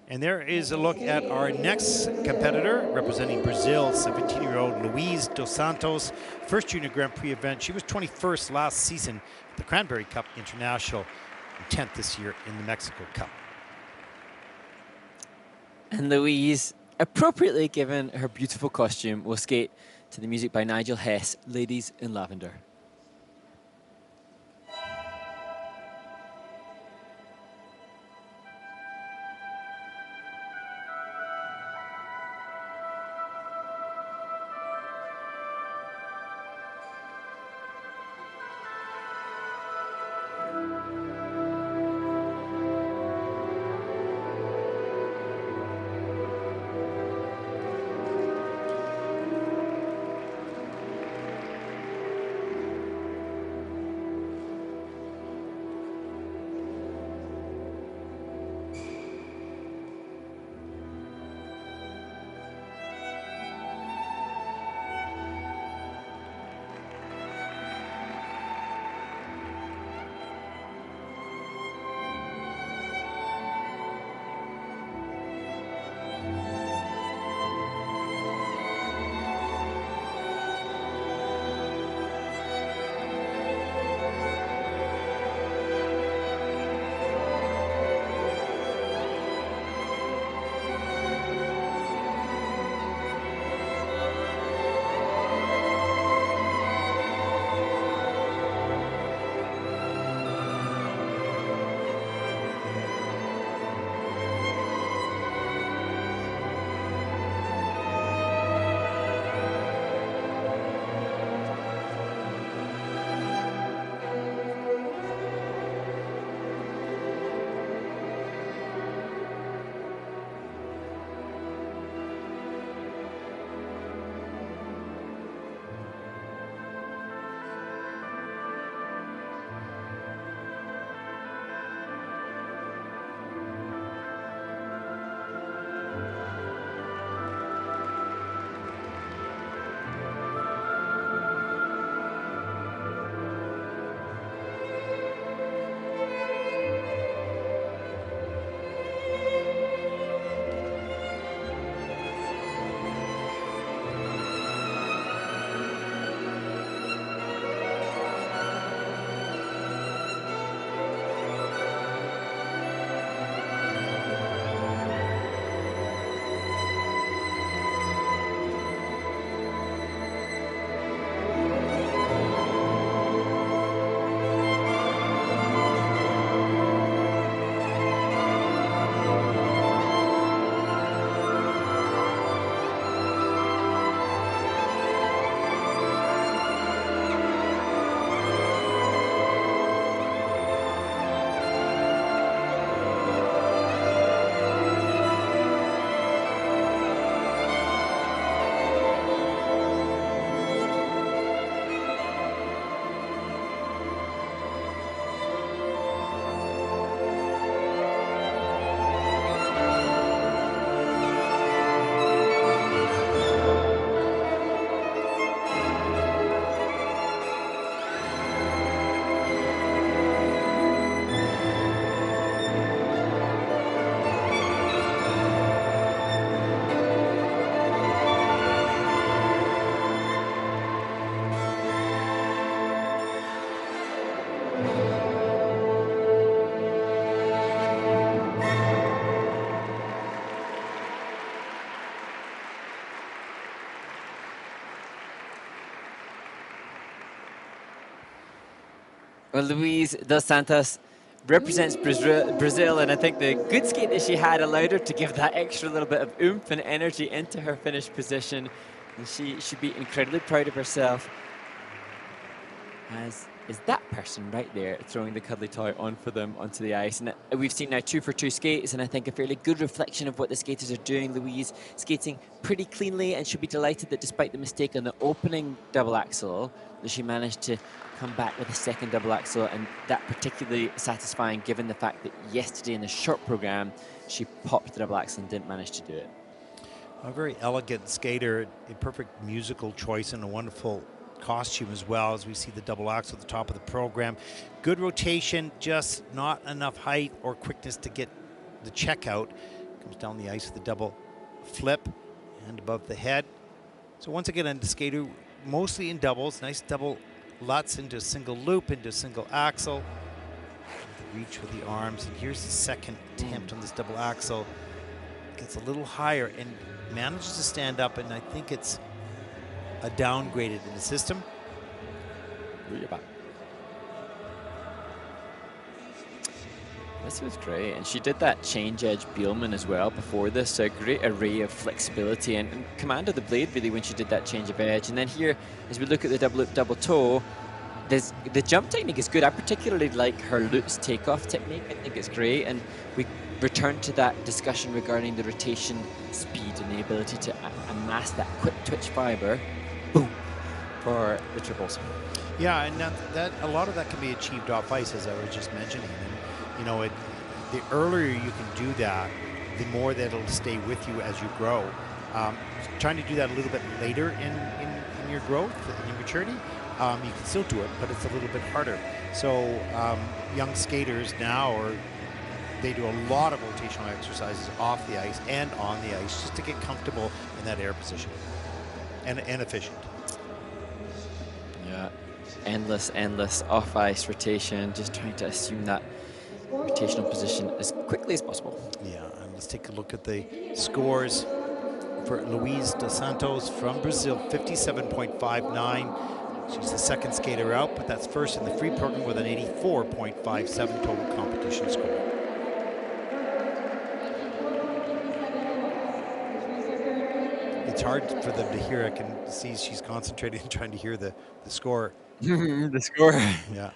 And there is a look at our next competitor representing Brazil, 17-year-old Louise dos Santos. First Junior Grand Prix event. She was 21st last season at the Cranberry Cup International and 10th this year in the Mexico Cup. And Louise, appropriately given her beautiful costume, will skate to the music by Nigel Hess, Ladies in Lavender. Well, Louise dos Santos represents Brazil, and I think the good skate that she had allowed her to give that extra little bit of oomph and energy into her finished position. And she should be incredibly proud of herself, as is that person right there throwing the cuddly toy on for them onto the ice. And we've seen now 2 for 2 skates, and I think a fairly good reflection of what the skaters are doing. Louise skating pretty cleanly, and should be delighted that despite the mistake on the opening double axel, that she managed to come back with a second double axel, and that particularly satisfying given the fact that yesterday in the short program she popped the double axel and didn't manage to do it. A very elegant skater, a perfect musical choice, and a wonderful costume as well, as we see the double axel at the top of the program. Good rotation, just not enough height or quickness to get the checkout. Comes down the ice with a double flip and above the head. So once again, on the skater, mostly in doubles, nice double lutz into a single loop, into a single axle. The reach with the arms, and here's the second attempt on this double axle. Gets a little higher and manages to stand up, and I think it's a downgraded in the system. This was great, and she did that change edge Bielman as well before this, so a great array of flexibility and commanded the blade really when she did that change of edge. And then here, as we look at the double loop, double toe, the jump technique is good. I particularly like her Lutz takeoff technique. I think it's great, and we return to that discussion regarding the rotation speed and the ability to amass that quick twitch fiber, boom, for the triples. Yeah, and that a lot of that can be achieved off ice, as I was just mentioning. And, you know, the earlier you can do that, the more that it'll stay with you as you grow. Trying to do that a little bit later in your growth, in your maturity, you can still do it, but it's a little bit harder. So young skaters now, they do a lot of rotational exercises off the ice and on the ice just to get comfortable in that air position and efficient. Yeah, endless off-ice rotation, just trying to assume that rotational position as quickly as possible. Yeah, and let's take a look at the scores for Louise dos Santos from Brazil, 57.59. She's the second skater out, but that's first in the free program with an 84.57 total competition score. It's hard for them to hear. I can see she's concentrating and trying to hear the score. The score. Yeah.